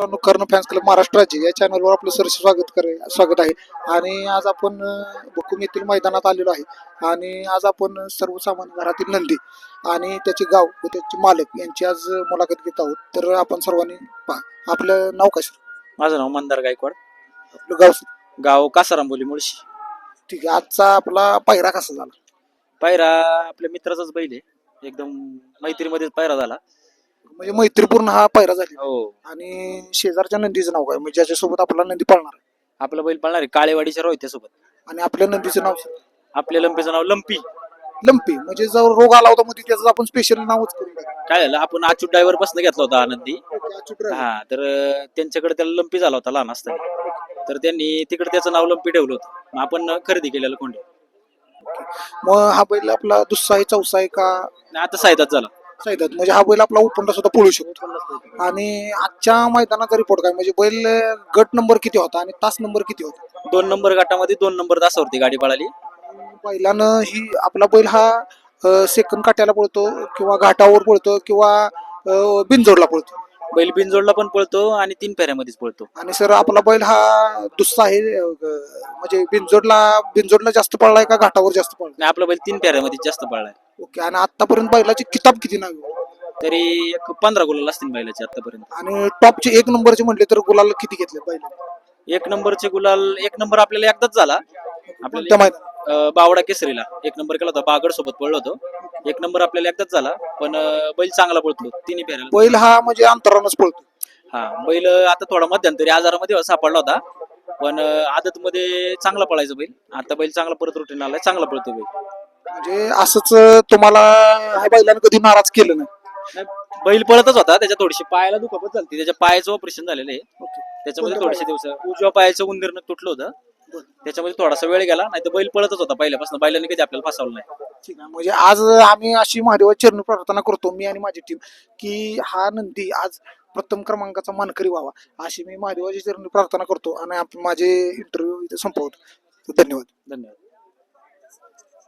मित्रांनो, कर्ण fans club Maharashtra राज्य या चॅनलवर आपलं सरस स्वागत आहे. आणि आज आपण भुकुम येथील मैदानात आलेलो आहे आणि आज आपण सर्वसामान्य घरातील नंदी आणि त्याचे गाव व त्याचे मालक यांची आज मुलाखत घेत आहोत. तर आपण सर्वांनी पहा. आपलं नाव काय सर? माझं नाव मंदार गायकवाड, आपलं गाव सर? गाव कासारांबोली मुळशी. ठीक आहे. आजचा आपला पायरा कसा झाला? पायरा आपल्या मित्राचाच बैल आहे, एकदम मैत्रीमध्येच पायरा झाला. म्हणजे मैत्रीपूर्ण हा पायरा झाला. हो, आणि शेजारच्या नंदीचं नाव काय, म्हणजे ज्याच्यासोबत आपला नंदी पाळणार आहे? आपला बैल पाळणार आहे काळेवाडीच्या रोहित्यासोबत. आणि आपल्या नंदीचं नाव सर? आपल्या लंपीचं नाव लंपी. लंपी. म्हणजे जर रोग आला होता मध्ये त्याचं आपण स्पेशल नावच करून टाकलं. काय झालं, आपण अच्युत ड्रायव्हर पासून घेतला होता आनंदी. ओके. हा, तर त्यांच्याकडे त्याला लंपी झाला होता लहान असताना, तर त्यांनी तिकडे त्याचं नाव लंपी ठेवलं होतं. मग आपण खरेदी केलेलं कोंडे. मग हा बैल आपला दुसरा आहे, चौसा आहे का आता सायदात झाला. सायदात? म्हणजे हा बैल आपला ओपनला सुद्धा पळू शकतो. आणि आजच्या मैदानाचा रिपोर्ट काय, म्हणजे बैल गट नंबर किती होता आणि तास नंबर किती होता? 2 नंबर गटामध्ये 2 नंबर तासावरती गाडी पळाली. बैलानं ही आपला बैल हा सेकंड काट्याला पळतो किंवा घाटावर पळतो किंवा बिनजोडला पळतो? बैल बिनजोडला पण पळतो आणि 3 फेऱ्यामध्येच पळतो. आणि सर आपला बैल हा दुसरा आहे, म्हणजे बिनजोडला जास्त पळलाय का घाटावर जास्त पळलाय? आणि आपला बैल 3 फेऱ्यामध्ये जास्त पळलाय. ओके. आणि आतापर्यंत बैलाची किताब किती नावी? तरी एक 15 गुलाल असतील बैलाचे आतापर्यंत. आणि टॉपचे एक नंबरचे म्हटले तर गुलाल किती घेतले बैल? 1 नंबरचे गुलाल, 1 नंबर आपल्याला एकदाच झाला. त्या आपल्याला मैदानात बावडा केसरीला 1 नंबर केला होता, बागड सोबत पळलो होतो. 1 नंबर आपल्याला एकदाच झाला, पण बैल चांगला पळतो तिन्ही फेऱ्याला. बैल हा म्हणजे अंतरानच पळतो? हा, बैल आता थोडा मध्यंतरी आजारामध्ये सापडला होता, पण आदत मध्ये चांगला पळायचा बैल. आता बैल चांगला परत रुटीन आलाय, चांगला पळतो बैल. म्हणजे असंच तुम्हाला ह्या बैलानं कधी नाराज केलं नाही? नाही, बैल पळतच होता, त्याच्या थोडीशी पायाला दुखापत झाली, त्याच्या पायाचं ऑपरेशन झालेलं आहे. त्याच्यामध्ये थोडेसे दिवस उजव्या पायाचं उंदीरनं तुटलं होतं, त्याच्यामध्ये थोडासा वेळ गेला. नाही तर बैल पळतच होता पहिल्यापासून, बैलाने कधी आपल्याला फसवलं नाही. ठीक आहे. म्हणजे आज आम्ही अशी महादेवाची चरणी प्रार्थना करतो, मी आणि माझी टीम, की हा नंदी आज प्रथम क्रमांकाचा मानकरी व्हावा, अशी मी महादेवाची चरणी प्रार्थना करतो आणि माझे इंटरव्ह्यू इथे संपवतो. धन्यवाद. धन्यवाद.